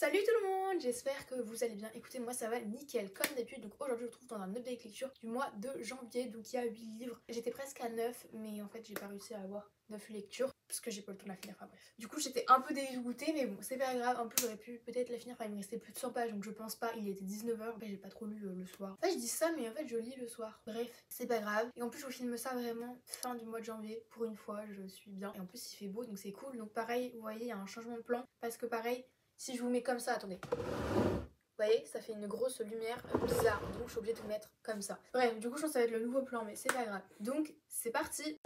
Salut tout le monde, j'espère que vous allez bien. Écoutez, moi ça va nickel comme d'habitude. Donc aujourd'hui je vous retrouve dans un update lecture du mois de janvier. Donc il y a 8 livres, j'étais presque à 9, mais en fait j'ai pas réussi à avoir 9 lectures parce que j'ai pas le temps de la finir, enfin bref. Du coup j'étais un peu dégoûtée, mais bon c'est pas grave. Un peu j'aurais pu peut-être la finir, enfin il me restait plus de 100 pages donc je pense pas. Il était 19h, j'ai pas trop lu le soir. En fait je dis ça mais en fait je lis le soir. Bref, c'est pas grave. Et en plus je vous filme ça vraiment fin du mois de janvier. Pour une fois je suis bien. Et en plus il fait beau donc c'est cool. Donc pareil, vous voyez il y a un changement de plan parce que pareil, si je vous mets comme ça, attendez. Vous voyez, ça fait une grosse lumière bizarre, donc je suis obligée de vous mettre comme ça. Bref, du coup je pense que ça va être le nouveau plan, mais c'est pas grave. Donc c'est parti.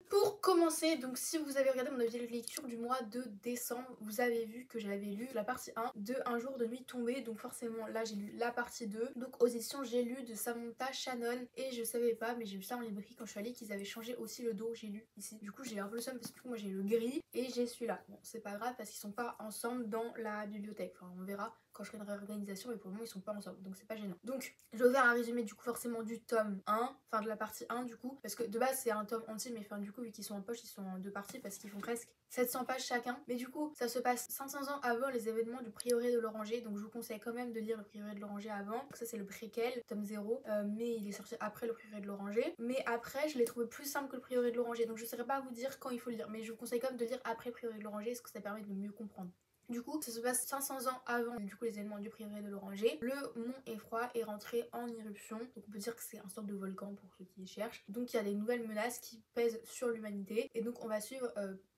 Pour commencer, donc si vous avez regardé mon avis de lecture du mois de décembre, vous avez vu que j'avais lu la partie 1 de Un jour de nuit tombée, donc forcément là j'ai lu la partie 2. Donc aux éditions j'ai lu de Samantha Shannon et je savais pas, mais j'ai vu ça en librairie quand je suis allée qu'ils avaient changé aussi le dos, j'ai lu ici. Du coup j'ai un peu le seum parce que du coup moi j'ai le gris et j'ai celui-là. Bon c'est pas grave parce qu'ils sont pas ensemble dans la bibliothèque, enfin on verra quand je ferai une réorganisation, mais pour le moment ils sont pas ensemble donc c'est pas gênant. Donc je vais faire un résumé du coup forcément du tome 1, enfin de la partie 1 du coup, parce que de base c'est un tome entier, mais enfin du coup vu qu'ils sont en poche ils sont en deux parties parce qu'ils font presque 700 pages chacun. Mais du coup ça se passe 500 ans avant les événements du prieuré de l'Oranger, donc je vous conseille quand même de lire le prieuré de l'Oranger avant. Donc ça c'est le préquel, tome 0, mais il est sorti après le prieuré de l'Oranger. Mais après je l'ai trouvé plus simple que le prieuré de l'Oranger, donc je saurais pas vous dire quand il faut le lire, mais je vous conseille quand même de lire après le prieuré de l'Oranger parce que ça permet de mieux comprendre. Du coup, ça se passe 500 ans avant du coup les événements du prieuré de l'Oranger. Le mont Effroi est rentré en éruption, donc on peut dire que c'est un sorte de volcan pour ceux qui cherchent. Donc il y a des nouvelles menaces qui pèsent sur l'humanité et donc on va suivre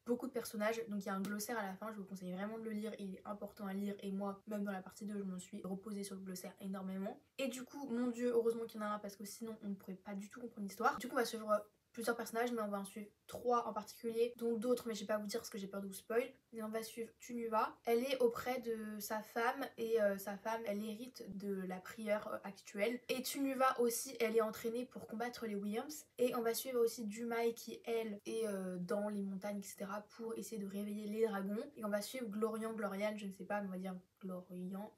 beaucoup de personnages. Donc il y a un glossaire à la fin, je vous conseille vraiment de le lire, il est important à lire et moi même dans la partie 2 je m'en suis reposée sur le glossaire énormément. Et du coup mon dieu, heureusement qu'il y en a un parce que sinon on ne pourrait pas du tout comprendre l'histoire. Du coup on va suivre plusieurs personnages, mais on va en suivre 3 en particulier, dont d'autres, mais je vais pas vous dire parce que j'ai peur de vous spoil. Mais on va suivre Tunuva. Elle est auprès de sa femme et sa femme, elle hérite de la prieure actuelle. Et Tunuva aussi, elle est entraînée pour combattre les Williams. Et on va suivre aussi Dumai qui, elle, est dans les montagnes, etc. pour essayer de réveiller les dragons. Et on va suivre Gloriane, je ne sais pas, mais on va dire Glorian.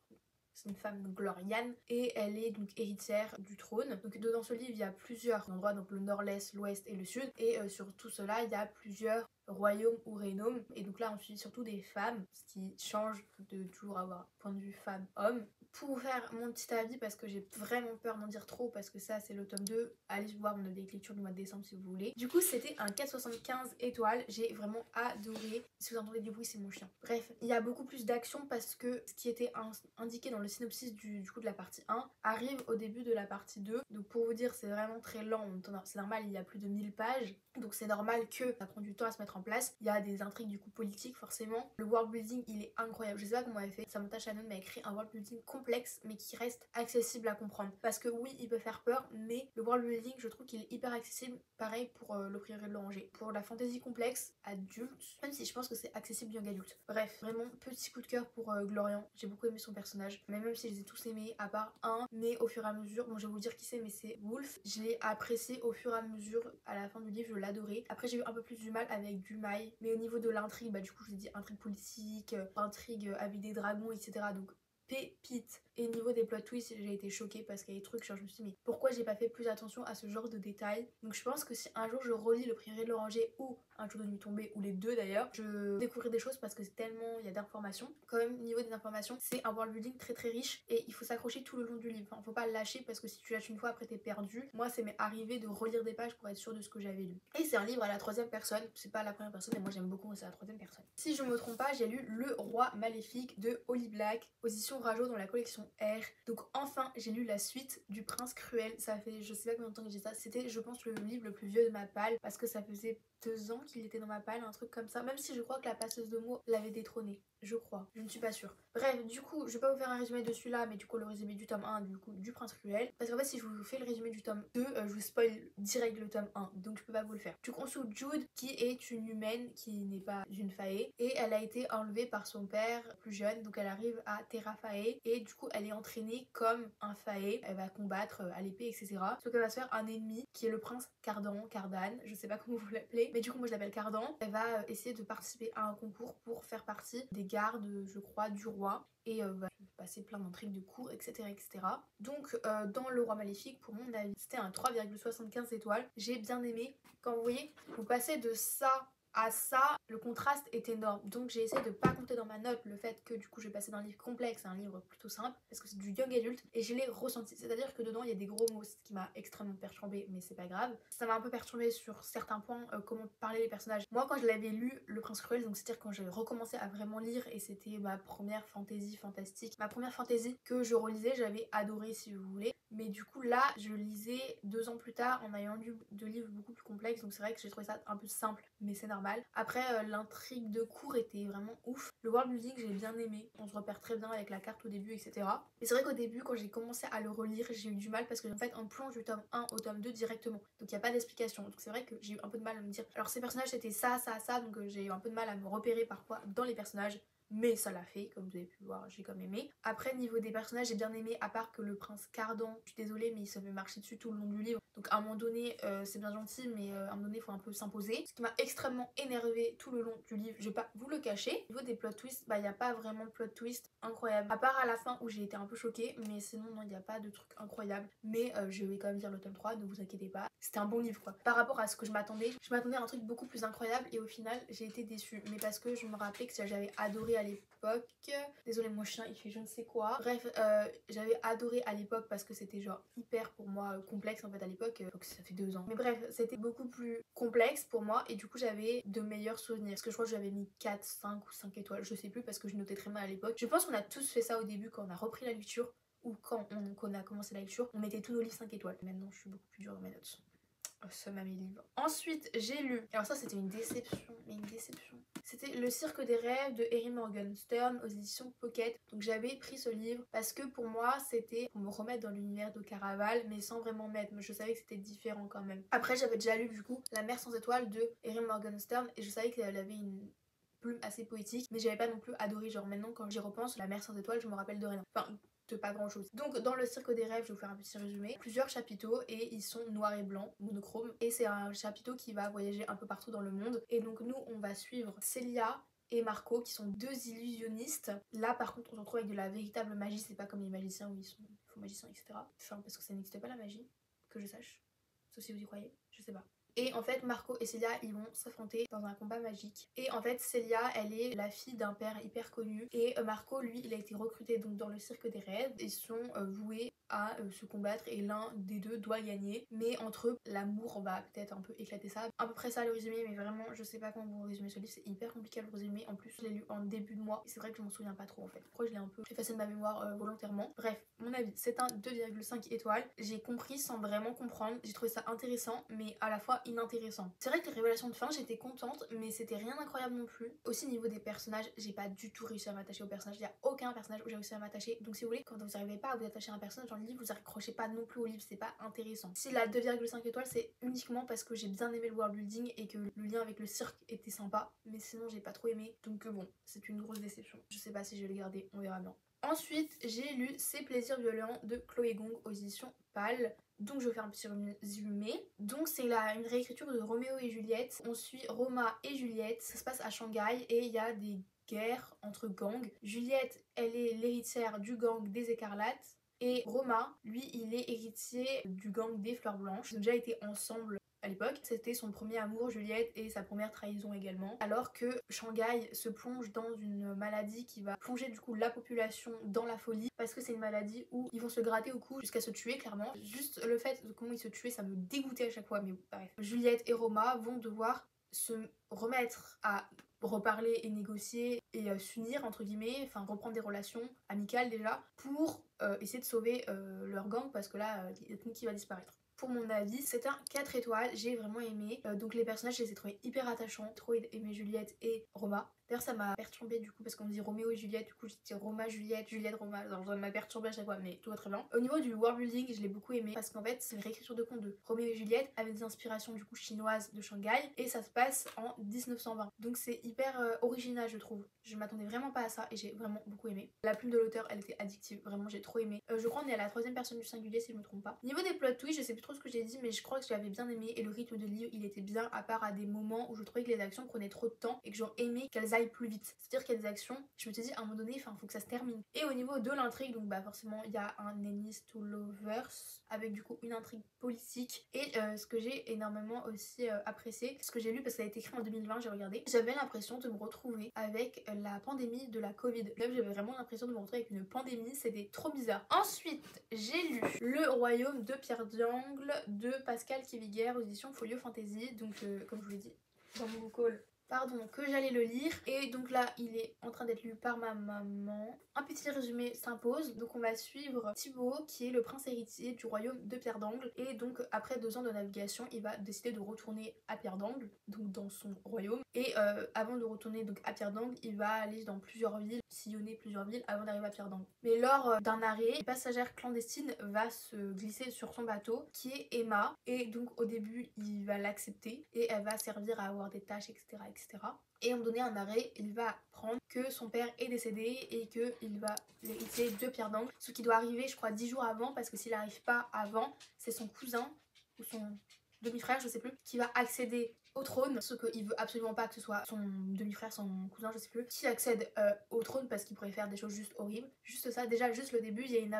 C'est une femme, donc Gloriane, et elle est donc héritière du trône. Donc dans ce livre il y a plusieurs endroits, donc le nord, l'est, l'ouest et le sud, et sur tout cela il y a plusieurs royaumes ou rénomes, et donc là on suit surtout des femmes, ce qui change de toujours avoir point de vue femme-homme. Pour vous faire mon petit avis, parce que j'ai vraiment peur d'en dire trop, parce que ça c'est le tome 2, allez voir mon update lecture du mois de décembre si vous voulez. Du coup c'était un 4,75 étoiles, j'ai vraiment adoré. Si vous entendez du bruit c'est mon chien. Bref, il y a beaucoup plus d'action parce que ce qui était indiqué dans le synopsis du coup de la partie 1 arrive au début de la partie 2. Donc pour vous dire c'est vraiment très lent, c'est normal, il y a plus de 1000 pages, donc c'est normal que ça prend du temps à se mettre en place. Il y a des intrigues du coup politiques forcément. Le world building il est incroyable, je sais pas comment elle fait. Samantha Shannon m'a écrit un world building complexe mais qui reste accessible à comprendre. Parce que oui il peut faire peur, mais le world building je trouve qu'il est hyper accessible. Pareil pour le prieuré de l'Oranger. Pour la fantasy complexe adulte, même si je pense que c'est accessible young adulte. Bref, vraiment petit coup de cœur pour Glorian, j'ai beaucoup aimé son personnage, mais même si je les ai tous aimés à part un, mais au fur et à mesure, bon je vais vous dire qui c'est, mais c'est Wolf, je l'ai apprécié au fur et à mesure. À la fin du livre je l'adorais. Après j'ai eu un peu plus du mal avec Dumai, mais au niveau de l'intrigue, bah du coup je vous ai dit intrigue politique, intrigue avec des dragons, etc. donc pépite. Et niveau des plot twists j'ai été choquée parce qu'il y a des trucs genre je me suis dit mais pourquoi j'ai pas fait plus attention à ce genre de détails. Donc je pense que si un jour je relis le prieuré de l'Oranger ou Un jour de nuit tombée, ou les deux d'ailleurs, je découvrirai des choses parce que c'est tellement, il y a d'informations. Quand même niveau des informations c'est un world building très très riche et il faut s'accrocher tout le long du livre. Enfin, faut pas le lâcher parce que si tu lâches une fois après t'es perdu. Moi ça m'est arrivé de relire des pages pour être sûre de ce que j'avais lu. Et c'est un livre à la 3e personne, c'est pas à la première personne mais moi j'aime beaucoup c'est à la 3e personne. Si je me trompe pas j'ai lu Le Roi Maléfique de Holly Black, aux éditions Rajo dans la collection R. Donc enfin j'ai lu la suite du Prince Cruel. Ça fait je sais pas combien de temps que j'ai ça, c'était je pense le livre le plus vieux de ma palle parce que ça faisait 2 ans qu'il était dans ma palle, un truc comme ça, même si je crois que la passeuse de mots l'avait détrôné, je crois, je ne suis pas sûre. Bref, du coup je vais pas vous faire un résumé de celui-là, mais du coup le résumé du tome 1 du coup du Prince Cruel, parce qu'en fait si je vous fais le résumé du tome 2 je vous spoil direct le tome 1, donc je peux pas vous le faire. Du coup on suit Jude qui est une humaine qui n'est pas une fae et elle a été enlevée par son père plus jeune, donc elle arrive à Terra Fae et du coup elle est entraînée comme un fae, elle va combattre à l'épée etc. Sauf qu'elle va se faire un ennemi qui est le prince Cardan, je sais pas comment vous l'appelez, mais du coup moi je l'appelle Cardan. Elle va essayer de participer à un concours pour faire partie des gardes je crois du roi et va passer plein d'intrigues de cours etc etc. Donc dans Le Roi Maléfique pour mon avis c'était un 3,75 étoiles, j'ai bien aimé. Quand vous voyez vous passez de ça à ça, le contraste est énorme. Donc j'ai essayé de pas compter dans ma note le fait que du coup je vais passer d'un livre complexe à un livre plutôt simple parce que c'est du young adulte et je l'ai ressenti. C'est-à-dire que dedans il y a des gros mots, ce qui m'a extrêmement perturbée, mais c'est pas grave. Ça m'a un peu perturbée sur certains points, comment parlaient les personnages. Moi quand je l'avais lu, Le Prince Cruel, donc c'est-à-dire quand j'ai recommencé à vraiment lire et c'était ma première fantaisie fantastique, ma première fantaisie que je relisais, j'avais adoré si vous voulez. Mais du coup là, je lisais 2 ans plus tard en ayant lu de livres beaucoup plus complexes, donc c'est vrai que j'ai trouvé ça un peu simple, mais c'est normal. Après, l'intrigue de cours était vraiment ouf. Le world building, j'ai bien aimé. On se repère très bien avec la carte au début, etc. Et c'est vrai qu'au début, quand j'ai commencé à le relire, j'ai eu du mal parce que en fait, on plonge du tome 1 au tome 2 directement. Donc il n'y a pas d'explication. Donc c'est vrai que j'ai eu un peu de mal à me dire. Alors ces personnages c'était ça, ça, ça, donc j'ai eu un peu de mal à me repérer parfois dans les personnages. Mais ça l'a fait, comme vous avez pu voir, j'ai quand même aimé. Après, niveau des personnages, j'ai bien aimé, à part que le prince Cardan, je suis désolée, mais il se fait marcher dessus tout le long du livre. Donc à un moment donné, c'est bien gentil, mais à un moment donné, il faut un peu s'imposer. Ce qui m'a extrêmement énervé tout le long du livre, je vais pas vous le cacher. Au niveau des plot twists, bah il n'y a pas vraiment de plot twist incroyable. À part à la fin où j'ai été un peu choquée, mais sinon, non, il n'y a pas de truc incroyable. Mais je vais quand même lire le tome 3, ne vous inquiétez pas. C'était un bon livre quoi. Par rapport à ce que je m'attendais à un truc beaucoup plus incroyable et au final, j'ai été déçue. Mais parce que je me rappelais que j'avais adoré à l'époque. Désolé, mon chien il fait je ne sais quoi. Bref, j'avais adoré à l'époque parce que c'était genre hyper pour moi complexe en fait à l'époque. Ça fait 2 ans. Mais bref, c'était beaucoup plus complexe pour moi et du coup j'avais de meilleurs souvenirs. Parce que je crois que j'avais mis 4, 5 ou 5 étoiles, je sais plus parce que je notais très mal à l'époque. Je pense qu'on a tous fait ça au début quand on a repris la lecture ou quand on a commencé la lecture. On mettait tous nos livres 5 étoiles. Maintenant je suis beaucoup plus dure dans mes notes. Ça m'a mis livre. Ensuite, j'ai lu. Alors ça, c'était une déception, mais une déception. C'était Le Cirque des Rêves de Erin Morgenstern aux éditions Pocket. Donc j'avais pris ce livre parce que pour moi, c'était pour me remettre dans l'univers de Caraval, mais sans vraiment mettre. Mais je savais que c'était différent quand même. Après, j'avais déjà lu du coup La Mer sans étoiles de Erin Morgenstern et je savais qu'elle avait une plume assez poétique, mais j'avais pas non plus adoré. Genre maintenant, quand j'y repense, La Mer sans étoiles, je me rappelle de rien. Enfin, de pas grand chose. Donc dans Le Cirque des Rêves, je vais vous faire un petit résumé. Plusieurs chapiteaux et ils sont noirs et blancs, monochrome. Et c'est un chapiteau qui va voyager un peu partout dans le monde. Et donc nous, on va suivre Célia et Marco qui sont 2 illusionnistes. Là par contre, on se retrouve avec de la véritable magie. C'est pas comme les magiciens où ils sont faux magiciens, etc. Enfin, parce que ça n'existe pas la magie, que je sache. Sauf si vous y croyez, je sais pas. Et en fait, Marco et Célia, ils vont s'affronter dans un combat magique. Et en fait, Célia, elle est la fille d'un père hyper connu. Et Marco, lui, il a été recruté donc dans le cirque des rêves. Ils sont voués à se combattre et l'un des deux doit gagner. Mais entre eux, l'amour va peut-être un peu éclater ça. À peu près ça le résumé, mais vraiment, je sais pas comment vous résumer ce livre. C'est hyper compliqué à le résumer. En plus, je l'ai lu en début de mois. Et c'est vrai que je m'en souviens pas trop en fait. Pourquoi je l'ai un peu effacé de ma mémoire volontairement. Bref, mon avis, c'est un 2,5 étoiles. J'ai compris sans vraiment comprendre. J'ai trouvé ça intéressant, mais à la fois inintéressant. C'est vrai que les révélations de fin, j'étais contente, mais c'était rien d'incroyable non plus. Aussi niveau des personnages, j'ai pas du tout réussi à m'attacher aux personnages. Il y a aucun personnage où j'ai réussi à m'attacher. Donc si vous voulez, quand vous n'arrivez pas à vous attacher à un personnage dans le livre, vous accrochez pas non plus au livre, c'est pas intéressant. Si la 2,5 étoiles, c'est uniquement parce que j'ai bien aimé le world building et que le lien avec le cirque était sympa, mais sinon j'ai pas trop aimé. Donc bon, c'est une grosse déception. Je sais pas si je vais le garder, on verra bien. Ensuite, j'ai lu Ces plaisirs violents de Chloé Gong aux éditions PAL. Donc je vais faire un petit résumé. Donc c'est une réécriture de Roméo et Juliette. On suit Roma et Juliette. Ça se passe à Shanghai et il y a des guerres entre gangs. Juliette, elle est l'héritière du gang des Écarlates. Et Roma, lui, il est héritier du gang des Fleurs Blanches. Ils ont déjà été ensemble à l'époque. C'était son premier amour, Juliette, et sa première trahison également. Alors que Shanghai se plonge dans une maladie qui va plonger du coup la population dans la folie parce que c'est une maladie où ils vont se gratter au cou jusqu'à se tuer clairement. Juste le fait de comment ils se tuaient, ça me dégoûtait à chaque fois, mais bref. Juliette et Roma vont devoir se remettre à reparler et négocier et s'unir entre guillemets, enfin reprendre des relations amicales déjà pour essayer de sauver leur gang parce que là il y a tout qui va disparaître. Pour mon avis, c'est un 4 étoiles, j'ai vraiment aimé. Donc les personnages, je les ai trouvés hyper attachants. Trop aimé Juliette et Roma. D'ailleurs, ça m'a perturbée du coup parce qu'on dit Roméo et Juliette, du coup j'ai dit Roma, Juliette, Juliette, Roma. Alors ça m'a perturbée à chaque fois, mais tout va très bien. Au niveau du world building, je l'ai beaucoup aimé parce qu'en fait, c'est une réécriture de contes de Roméo et Juliette avec des inspirations du coup chinoises de Shanghai et ça se passe en 1920. Donc c'est hyper original, je trouve. Je m'attendais vraiment pas à ça et j'ai vraiment beaucoup aimé. La plume de l'auteur, elle était addictive, vraiment j'ai trop aimé. Je crois qu'on est à la 3e personne du singulier si je me trompe pas. Niveau des plot twists, je sais plus trop ce que j'ai dit, mais je crois que j'avais bien aimé et le rythme de livre, il était bien à part à des moments où je trouvais que les actions prenaient trop de temps et que j'aurais aimé qu'elles aillent plus vite. C'est-à-dire qu'il y a des actions, je me suis dit à un moment donné, enfin faut que ça se termine. Et au niveau de l'intrigue, donc bah forcément il y a un enemies to lovers avec du coup une intrigue politique. Et ce que j'ai énormément aussi apprécié, ce que j'ai lu parce que ça a été écrit en 2020, j'ai regardé, j'avais l'impression de me retrouver avec la pandémie de la Covid. Même j'avais vraiment l'impression de me retrouver avec une pandémie, c'était trop bizarre. Ensuite, j'ai lu Le Royaume de Pierre d'Angle de Pascal Quiviguer aux éditions Folio Fantasy. Donc comme je vous l'ai dit dans mon call, pardon, que j'allais le lire. Et donc là il est en train d'être lu par ma maman. Un petit résumé s'impose. Donc on va suivre Thibaut qui est le prince héritier du royaume de Pierre d'Angle. Et donc après 2 ans de navigation il va décider de retourner à Pierre d'Angle, donc dans son royaume. Et avant de retourner donc à Pierre d'Angle, il va aller dans plusieurs villes, sillonner plusieurs villes avant d'arriver à Pierre d'Angle. Mais lors d'un arrêt, une passagère clandestine va se glisser sur son bateau qui est Emma. Et donc au début il va l'accepter et elle va servir à avoir des tâches, etc. Et à un moment donné, un arrêt, il va apprendre que son père est décédé et qu'il va l'hériter de Pierre d'Angle. Ce qui doit arriver, je crois, 10 jours avant, parce que s'il n'arrive pas avant, c'est son cousin ou son demi-frère, je sais plus, qui va accéder au trône, ce qu'il veut absolument pas que ce soit son demi-frère, son cousin, je sais plus, qui accède au trône parce qu'il pourrait faire des choses juste horribles. Juste ça, déjà juste le début, il y a une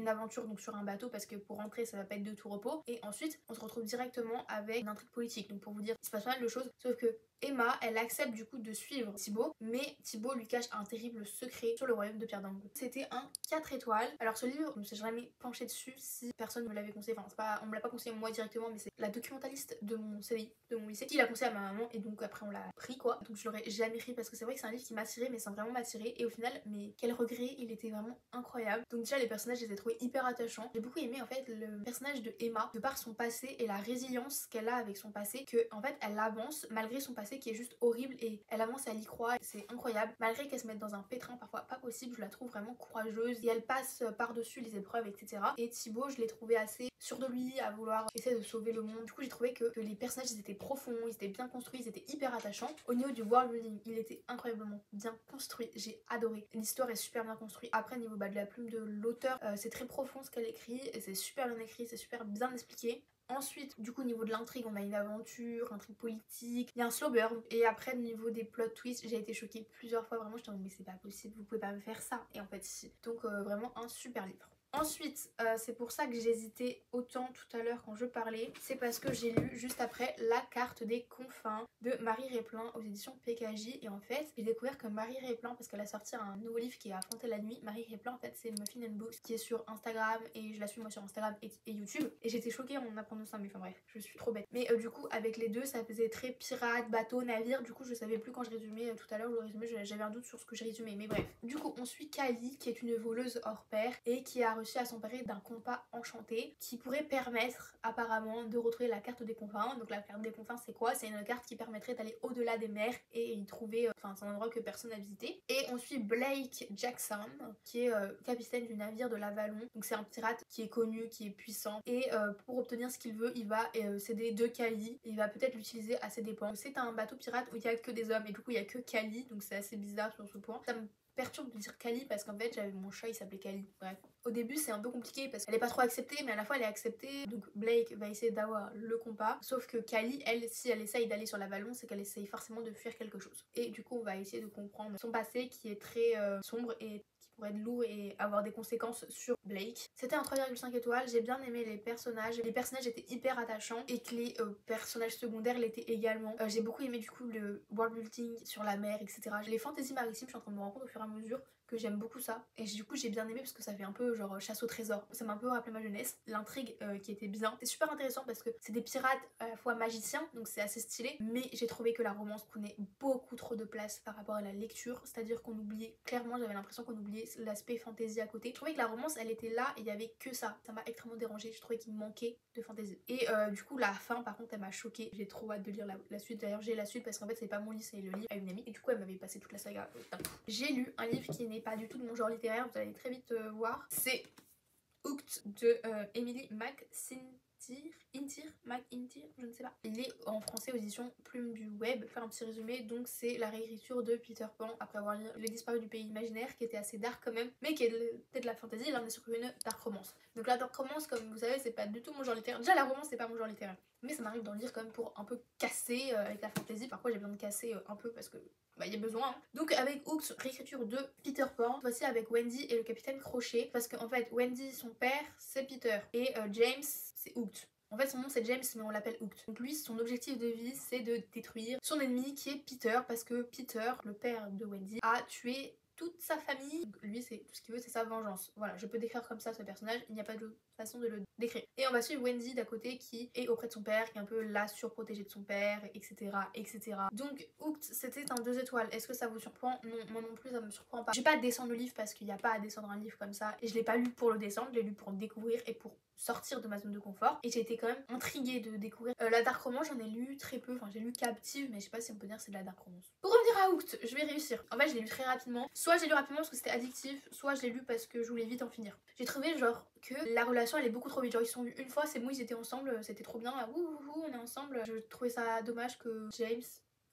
aventure donc sur un bateau parce que pour rentrer ça va pas être de tout repos. Et ensuite on se retrouve directement avec une intrigue politique. Donc pour vous dire, il se passe pas mal de choses, sauf que Emma, elle accepte du coup de suivre Thibaut, mais Thibaut lui cache un terrible secret sur le royaume de Pierre d'Angle. C'était un 4 étoiles. Alors ce livre, je me suis jamais penchée dessus si personne me l'avait conseillé, enfin c'est pas, on me l'a pas conseillé moi directement, mais c'est la documentaliste de mon CDI, de mon lycée, qui l'a conseillé à ma maman et donc après on l'a pris quoi. Donc je l'aurais jamais pris parce que c'est vrai que c'est un livre qui m'a attiré, mais sans vraiment m'attirer. Et au final, mais quel regret, il était vraiment incroyable. Donc déjà les personnages, je les ai trouvés hyper attachants. J'ai beaucoup aimé en fait le personnage de Emma, de par son passé et la résilience qu'elle a avec son passé, que en fait elle avance malgré son passé qui est juste horrible et elle avance, elle y croit, c'est incroyable. Malgré qu'elle se mette dans un pétrin parfois pas possible, je la trouve vraiment courageuse et elle passe par-dessus les épreuves, etc. Et Thibaut, je l'ai trouvé assez sûr de lui, à vouloir essayer de sauver le monde. Du coup j'ai trouvé que les personnages ils étaient profonds, ils étaient bien construits, ils étaient hyper attachants. Au niveau du world building, il était incroyablement bien construit, j'ai adoré. L'histoire est super bien construite. Après niveau de la plume de l'auteur, c'est très profond ce qu'elle écrit et c'est super bien écrit, c'est super bien expliqué. Ensuite, du coup, au niveau de l'intrigue, on a une aventure, intrigue politique, il y a un slow burn. Et après, au niveau des plot twists, j'ai été choquée plusieurs fois. Vraiment, j'étais en mode, mais c'est pas possible, vous pouvez pas me faire ça. Et en fait, si. Donc, vraiment un super livre. Ensuite, c'est pour ça que j'hésitais autant tout à l'heure quand je parlais. C'est parce que j'ai lu juste après La carte des confins de Marie Réplin aux éditions PKJ. Et en fait, j'ai découvert que Marie Réplin, parce qu'elle a sorti un nouveau livre qui est Affronter la nuit. Marie Réplin, en fait, c'est Muffin and Books qui est sur Instagram et je la suis moi sur Instagram et YouTube. Et j'étais choquée en apprenant ça, mais enfin bref, je suis trop bête. Mais du coup, avec les deux, ça faisait très pirate, bateau, navire. Du coup, je savais plus quand je résumais tout à l'heure, le résumé, j'avais un doute sur ce que j'ai résumé. Mais bref. Du coup, on suit Kali, qui est une voleuse hors pair et qui a réussi à s'emparer d'un compas enchanté qui pourrait permettre apparemment de retrouver la carte des confins. Donc la carte des confins c'est quoi? C'est une carte qui permettrait d'aller au-delà des mers et y trouver, enfin c'est un endroit que personne n'a visité. Et on suit Blake Jackson qui est capitaine du navire de l'Avalon. Donc c'est un pirate qui est connu, qui est puissant et pour obtenir ce qu'il veut il va céder 2 Kali. Il va peut-être l'utiliser à ses dépens. C'est un bateau pirate où il y a que des hommes et du coup il y a que Kali, donc c'est assez bizarre sur ce point. Ça me perturbe de dire Kali parce qu'en fait j'avais mon chat, il s'appelait Kali. Bref. Au début c'est un peu compliqué parce qu'elle est pas trop acceptée mais à la fois elle est acceptée. Donc Blake va essayer d'avoir le compas. Sauf que Kali, elle, si elle essaye d'aller sur l'Avalon, c'est qu'elle essaye forcément de fuir quelque chose. Et du coup on va essayer de comprendre son passé qui est très sombre et qui pourrait être lourd et avoir des conséquences sur Blake. C'était un 3,5 étoiles, j'ai bien aimé les personnages. Les personnages étaient hyper attachants et que les personnages secondaires l'étaient également. J'ai beaucoup aimé du coup le world building sur la mer, etc. Les fantaisies maritimes, je suis en train de me rendre compte au fur et à mesure que j'aime beaucoup ça. Et du coup j'ai bien aimé parce que ça fait un peu genre chasse au trésor. Ça m'a un peu rappelé ma jeunesse. L'intrigue qui était bien. C'est super intéressant parce que c'est des pirates à la fois magiciens, donc c'est assez stylé. Mais j'ai trouvé que la romance prenait beaucoup trop de place par rapport à la lecture. C'est-à-dire qu'on oubliait, clairement j'avais l'impression qu'on oubliait l'aspect fantasy à côté. Je trouvais que la romance elle était là et il y avait que ça. Ça m'a extrêmement dérangée. Je trouvais qu'il manquait de fantasy. Et du coup la fin par contre elle m'a choquée. J'ai trop hâte de lire la suite. D'ailleurs j'ai la suite parce qu'en fait c'est pas mon livre, c'est le livre à une amie. Et du coup elle m'avait passé toute la saga. J'ai lu un livre qui n'est pas du tout de mon genre littéraire, vous allez très vite voir. C'est Hooked de Emily McIntyre, je ne sais pas. Il est en français aux éditions Plume du Web. Pour faire un petit résumé, donc c'est la réécriture de Peter Pan après avoir lu Les Disparus du Pays Imaginaire, qui était assez dark quand même, mais qui était de la fantasy. Là on est sur une dark romance. Donc la dark romance, comme vous savez, c'est pas du tout mon genre littéraire. Déjà la romance c'est pas mon genre littéraire. mais ça m'arrive d'en lire quand même pour un peu casser avec la fantasy. Parfois j'ai besoin de casser un peu parce que bah il y a besoin hein. Donc avec Hooked, réécriture de Peter Pan, voici avec Wendy et le capitaine Crochet, parce qu'en fait Wendy son père c'est Peter et James c'est Hooked. En fait son nom c'est James mais on l'appelle Hooked. Donc lui son objectif de vie c'est de détruire son ennemi qui est Peter, parce que Peter, le père de Wendy, a tué toute sa famille. Donc lui c'est tout ce qu'il veut, c'est sa vengeance. Voilà, je peux décrire comme ça ce personnage, il n'y a pas de façon de le décrire. Et on va suivre Wendy d'à côté qui est auprès de son père, qui est un peu la surprotégée de son père, etc. etc. Donc Hooked c'était un 2 étoiles. Est-ce que ça vous surprend? Non, moi non plus ça me surprend pas. Je vais pas descendre le livre parce qu'il n'y a pas à descendre un livre comme ça, et je l'ai pas lu pour le descendre, je l'ai lu pour le découvrir et pour sortir de ma zone de confort, et j'ai été quand même intriguée de découvrir la dark romance. J'en ai lu très peu, enfin j'ai lu Captive mais je sais pas si on peut dire c'est de la dark romance. Pour revenir à Hooked, je vais réussir. En fait je l'ai lu très rapidement, soit j'ai lu rapidement parce que c'était addictif, soit je l'ai lu parce que je voulais vite en finir. J'ai trouvé genre que la relation elle est beaucoup trop vite, genre ils se sont vus une fois, c'est bon, ils étaient ensemble, c'était trop bien, wouhou on est ensemble. Je trouvais ça dommage que James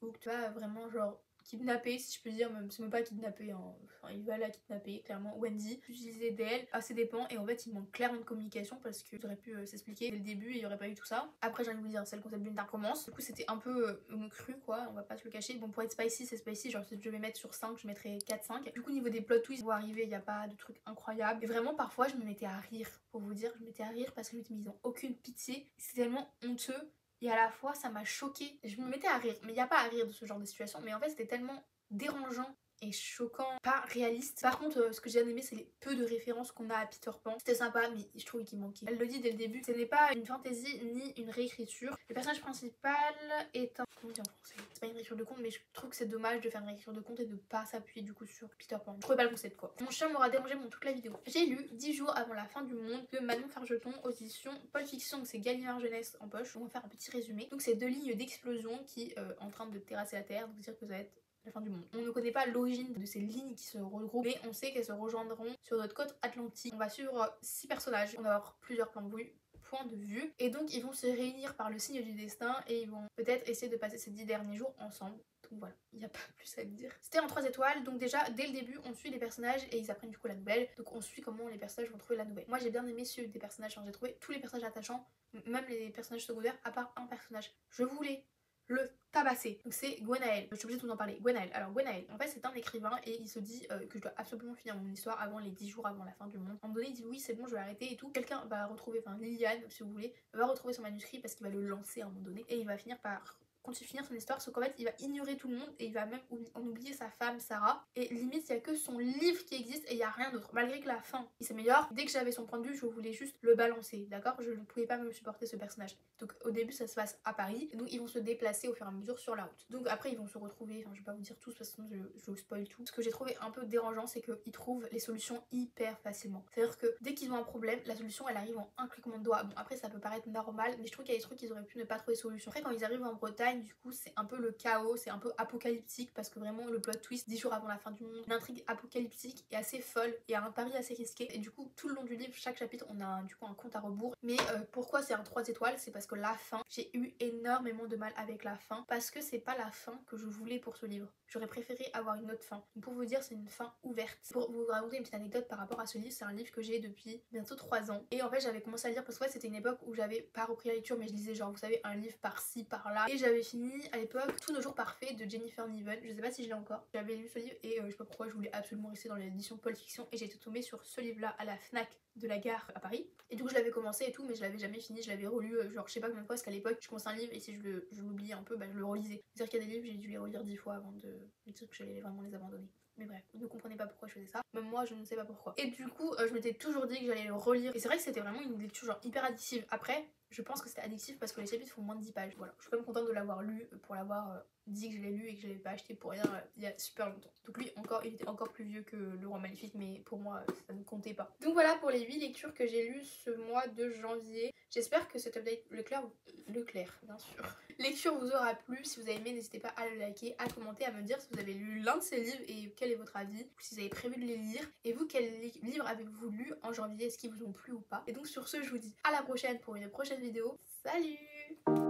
Hooked, tu vois, vraiment genre kidnappé, si je peux dire, même c'est même pas kidnappé hein. Enfin il va la kidnapper clairement. Wendy utiliser d'elle à ses dépens, et en fait il manque clairement de communication parce qu'ils auraient pu s'expliquer dès le début et il y aurait pas eu tout ça. Après j'ai envie de vous dire c'est le concept d'une dark romance, du coup c'était un peu cru quoi, on va pas se le cacher. Bon pour être spicy c'est spicy, genre si je vais mettre sur 5 je mettrais 4-5. Du coup niveau des plot twists vont arriver, il y a pas de trucs incroyables, et vraiment parfois je me mettais à rire, pour vous dire je me mettais à rire parce que je me disais mais ils ont aucune pitié, c'est tellement honteux. Et à la fois ça m'a choquée, je me mettais à rire, mais il n'y a pas à rire de ce genre de situation, mais en fait c'était tellement dérangeant et choquant, pas réaliste. Par contre ce que j'ai bien aimé c'est les peu de références qu'on a à Peter Pan, c'était sympa mais je trouvais qu'il manquait. Elle le dit dès le début, ce n'est pas une fantasy ni une réécriture. Le personnage principal est un... comment dire en français? C'est pas une réécriture de conte, mais je trouve que c'est dommage de faire une réécriture de conte et de pas s'appuyer du coup sur Peter Pan. Je trouvais pas le concept quoi. Mon chien m'aura dérangé pendant toute la vidéo. J'ai lu 10 jours avant la fin du monde de Manon Fargeton aux éditions Paul Fiction, donc c'est Gallimard Jeunesse en poche. On va faire un petit résumé. Donc c'est 2 lignes d'explosion qui en train de terrasser la terre, donc dire que ça va être la fin du monde. On ne connaît pas l'origine de ces lignes qui se regroupent, mais on sait qu'elles se rejoindront sur notre côte atlantique. On va suivre 6 personnages, on va avoir plusieurs points de vue, et donc ils vont se réunir par le signe du destin et ils vont peut-être essayer de passer ces 10 derniers jours ensemble. Donc voilà, il n'y a pas plus à dire. C'était en 3 étoiles, donc déjà dès le début on suit les personnages et ils apprennent du coup la nouvelle, donc on suit comment les personnages vont trouver la nouvelle. Moi j'ai bien aimé suivre des personnages, enfin, j'ai trouvé tous les personnages attachants, même les personnages secondaires à part un personnage. Je voulais le tabasser. Donc c'est Gwenaël. Je suis obligée de vous en parler. Gwenaël. Alors Gwenaël, en fait c'est un écrivain et il se dit que je dois absolument finir mon histoire avant les 10 jours avant la fin du monde. À un moment donné il dit oui c'est bon je vais arrêter et tout. Quelqu'un va retrouver, enfin Liliane si vous voulez, va retrouver son manuscrit parce qu'il va le lancer à un moment donné et il va finir par finir son histoire, sauf qu'en fait il va ignorer tout le monde et il va même en oublier sa femme Sarah, et limite il y a que son livre qui existe et il y a rien d'autre, malgré que la fin il s'améliore. Dès que j'avais son point de vue je voulais juste le balancer, d'accord, je ne pouvais pas me supporter ce personnage. Donc au début ça se passe à Paris et donc ils vont se déplacer au fur et à mesure sur la route, donc après ils vont se retrouver, enfin je vais pas vous dire tout parce que sinon je vous spoil tout. Ce que j'ai trouvé un peu dérangeant c'est qu'ils trouvent les solutions hyper facilement, c'est à dire que dès qu'ils ont un problème la solution elle arrive en un cliquement de doigt. Bon après ça peut paraître normal mais je trouve qu'il y a des trucs qu'ils auraient pu ne pas trouver solution. Après quand ils arrivent en Bretagne du coup c'est un peu le chaos, c'est un peu apocalyptique parce que vraiment le plot twist 10 jours avant la fin du monde, l'intrigue apocalyptique est assez folle et a un pari assez risqué, et du coup tout le long du livre chaque chapitre on a du coup un compte à rebours. Mais pourquoi c'est un 3 étoiles, c'est parce que la fin, j'ai eu énormément de mal avec la fin parce que c'est pas la fin que je voulais pour ce livre. J'aurais préféré avoir une autre fin. Pour vous dire c'est une fin ouverte. Pour vous raconter une petite anecdote par rapport à ce livre, c'est un livre que j'ai depuis bientôt 3 ans et en fait j'avais commencé à lire parce que c'était une époque où j'avais pas repris la lecture mais je lisais genre vous savez un livre par-ci par-là, et j'avais fini à l'époque Tous nos jours parfaits de Jennifer Niven. Je sais pas si je l'ai encore, j'avais lu ce livre et je sais pas pourquoi je voulais absolument rester dans l'édition Paul Fiction et j'ai été tombée sur ce livre là à la Fnac de la gare à Paris, et du coup je l'avais commencé et tout mais je l'avais jamais fini, je l'avais relu genre je sais pas combien de fois parce qu'à l'époque je commençais un livre et si je l'oubliais un peu bah je le relisais. C'est à dire qu'il y a des livres j'ai dû les relire 10 fois avant de me dire que j'allais vraiment les abandonner. Mais bref, vous ne comprenez pas pourquoi je faisais ça. Même moi, je ne sais pas pourquoi. Et du coup, je m'étais toujours dit que j'allais le relire. Et c'est vrai que c'était vraiment une lecture genre hyper addictive. Après, je pense que c'était addictif parce que les chapitres font moins de 10 pages. Voilà, je suis quand même contente de l'avoir lu pour l'avoir dit que je l'ai lu et que je l'avais pas acheté pour rien il y a super longtemps. Donc lui, il était encore plus vieux que Le Roi Maléfique, mais pour moi, ça ne comptait pas. Donc voilà pour les 8 lectures que j'ai lues ce mois de janvier. J'espère que cet update, Leclerc, bien sûr, lecture vous aura plu. Si vous avez aimé, n'hésitez pas à le liker, à commenter, à me dire si vous avez lu l'un de ces livres et quel est votre avis, ou si vous avez prévu de les lire. Et vous, quel livre avez-vous lu en janvier, est-ce qu'ils vous ont plu ou pas? Et donc sur ce, je vous dis à la prochaine pour une prochaine vidéo. Salut!